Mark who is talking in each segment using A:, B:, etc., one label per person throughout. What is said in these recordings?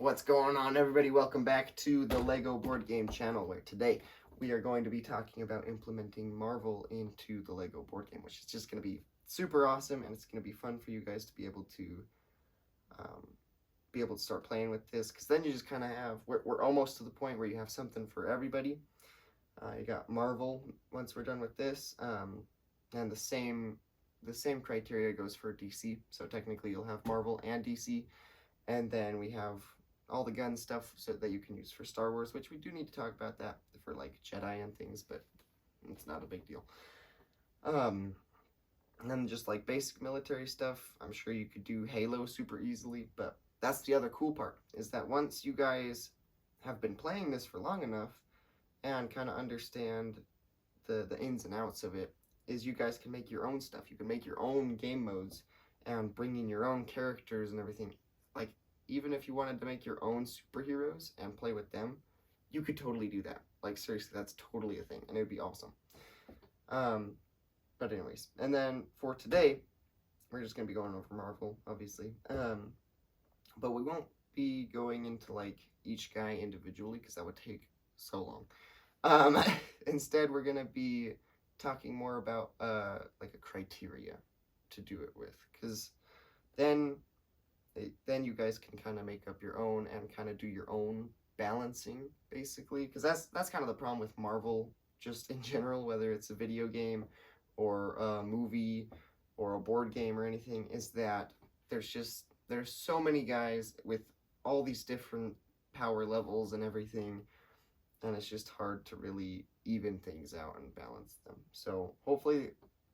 A: What's going on, everybody? Welcome back to the Lego Board Game channel, where today we are going to be talking about implementing Marvel into the Lego board game, which is just going to be super awesome, and it's going to be fun for you guys to be able to start playing with this, because then you just kind of have, we're almost to the point where you have something for everybody. You got Marvel once we're done with this, and the same criteria goes for DC, so technically you'll have Marvel and DC. And then we have all the gun stuff so that you can use for Star Wars, which we do need to talk about that for like Jedi and things, but it's not a big deal. And then just like basic military stuff, I'm sure you could do Halo super easily, but that's the other cool part, is that once you guys have been playing this for long enough and kind of understand the ins and outs of it, is you guys can make your own stuff. You can make your own game modes and bring in your own characters and everything. Like, even if you wanted to make your own superheroes and play with them, you could totally do that. Like, seriously, that's totally a thing, and it would be awesome. But anyways, and then for today, we're just going to be going over Marvel, obviously. But we won't be going into, like, each guy individually, because that would take so long. Instead, we're going to be talking more about, like, a criteria to do it with, because then you guys can kind of make up your own and kind of do your own balancing, basically, because that's kind of the problem with Marvel just in general, whether it's a video game or a movie or a board game or anything, is that there's so many guys with all these different power levels and everything, and it's just hard to really even things out and balance them. So hopefully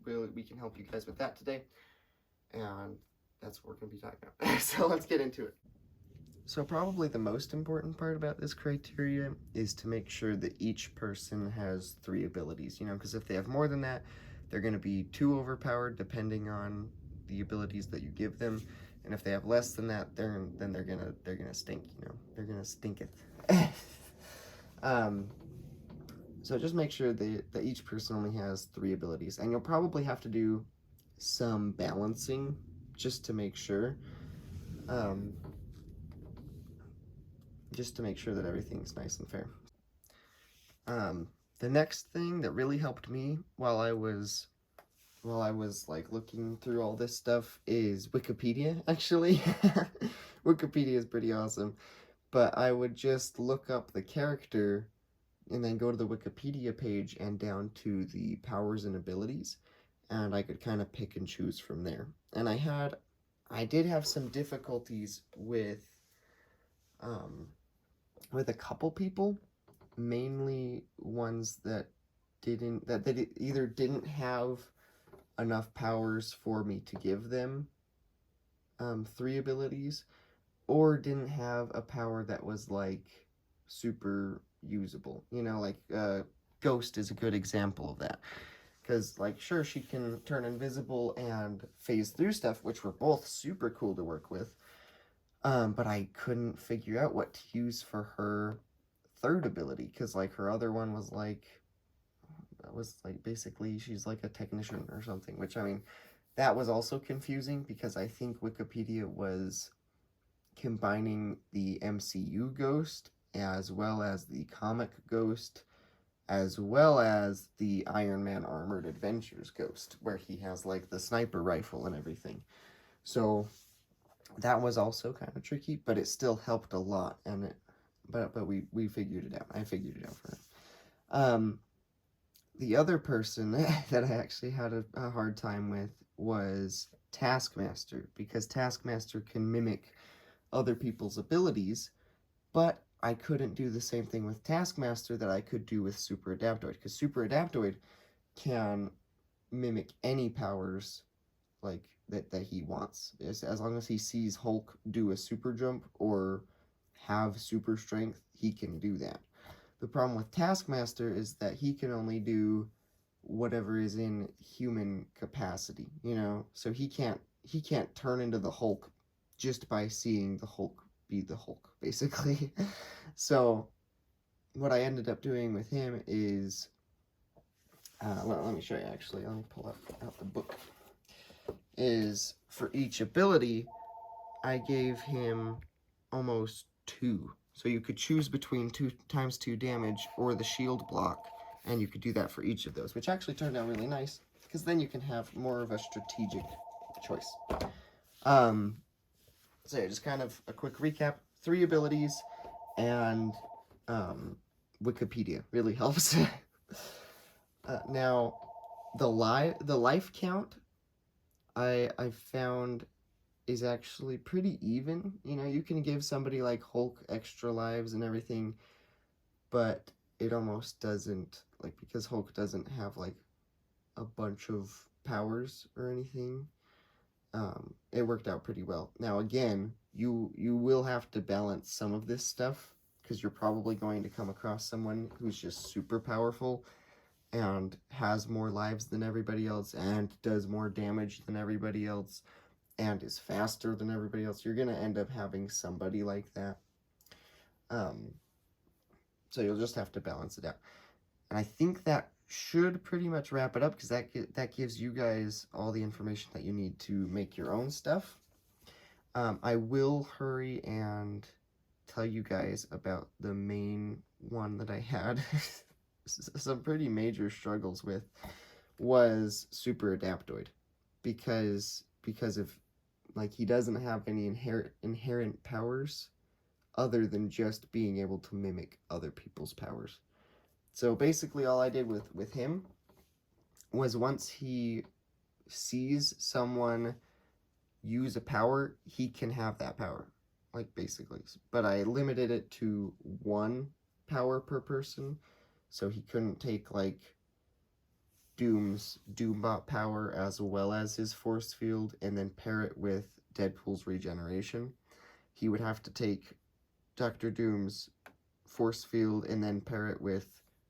A: we can help you guys with that today, and that's what we're going to be talking about. So let's get into it. So probably the most important part about this criteria is to make sure that each person has 3 abilities, because if they have more than that, they're going to be too overpowered depending on the abilities that you give them. And if they have less than that, then they're gonna stink, they're gonna stink it. So just make sure that each person only has 3 abilities, and you'll probably have to do some balancing just to make sure, that everything's nice and fair. The next thing that really helped me while I was like looking through all this stuff is Wikipedia, actually. Wikipedia is pretty awesome, but I would just look up the character and then go to the Wikipedia page and down to the powers and abilities, and I could kind of pick and choose from there. And I did have some difficulties with a couple people, mainly ones that either didn't have enough powers for me to give them 3 abilities, or didn't have a power that was like super usable. Like Ghost is a good example of that. Because, like, sure, she can turn invisible and phase through stuff, which were both super cool to work with. But I couldn't figure out what to use for her 3rd ability, because, like, her other one was basically she's like a technician or something, which, I mean, that was also confusing, because I think Wikipedia was combining the MCU Ghost as well as the comic Ghost, as well as the Iron Man Armored Adventures Ghost, where he has like the sniper rifle and everything. So that was also kind of tricky, but it still helped a lot, and but we figured it out. I figured it out for him. The other person that I actually had a hard time with was Taskmaster, because Taskmaster can mimic other people's abilities, but I couldn't do the same thing with Taskmaster that I could do with Super Adaptoid, because Super Adaptoid can mimic any powers like that he wants. As long as he sees Hulk do a super jump or have super strength, he can do that. The problem with Taskmaster is that he can only do whatever is in human capacity, so he can't turn into the Hulk just by seeing the Hulk be the Hulk, basically. So what I ended up doing with him is, let me show you, actually. Let me pull out the book. Is for each ability, I gave him almost 2. So you could choose between 2 times 2 damage or the shield block, and you could do that for each of those, which actually turned out really nice, because then you can have more of a strategic choice. So yeah, just kind of a quick recap. 3 abilities, and Wikipedia really helps. Now, the life count, I found is actually pretty even. You know, you can give somebody like Hulk extra lives and everything, but it almost doesn't, like, because Hulk doesn't have like a bunch of powers or anything. It worked out pretty well. Now again, you will have to balance some of this stuff, because you're probably going to come across someone who's just super powerful and has more lives than everybody else and does more damage than everybody else and is faster than everybody else. You're going to end up having somebody like that. So you'll just have to balance it out. And I think that should pretty much wrap it up, because that gives you guys all the information that you need to make your own stuff. I will hurry and tell you guys about the main one that I had some pretty major struggles with, was Super Adaptoid, because of, like, he doesn't have any inherent powers other than just being able to mimic other people's powers. So basically all I did with him was, once he sees someone use a power, he can have that power, like, basically. But I limited it to 1 power per person, so he couldn't take, like, Doom's Doombot power as well as his force field and then pair it with Deadpool's regeneration. He would have to take Dr. Doom's force field and then pair it with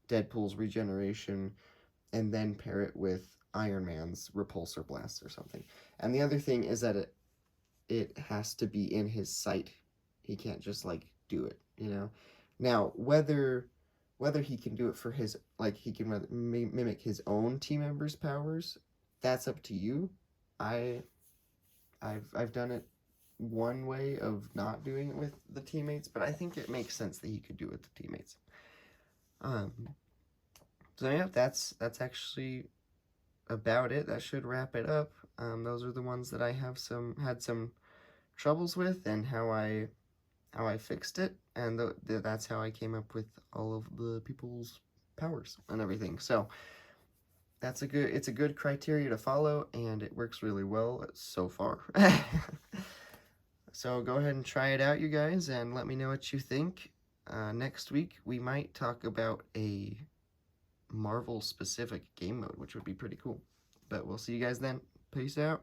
A: Deadpool's regeneration and then pair it with Iron Man's repulsor blast or something. And the other thing is that it has to be in his sight. He can't just, like, do it, you know? Now, whether he can do it for his, like, he can mimic his own team members' powers, that's up to you. I've done it one way of not doing it with the teammates, but I think it makes sense that he could do it with the teammates. So yeah, that's actually about it. That should wrap it up. Those are the ones that I had some troubles with, and how I fixed it, and that's how I came up with all of the people's powers and everything. So it's a good criteria to follow, and it works really well so far. So go ahead and try it out, you guys, and let me know what you think. Next week we might talk about a Marvel specific game mode, which would be pretty cool. But we'll see you guys then. Peace out.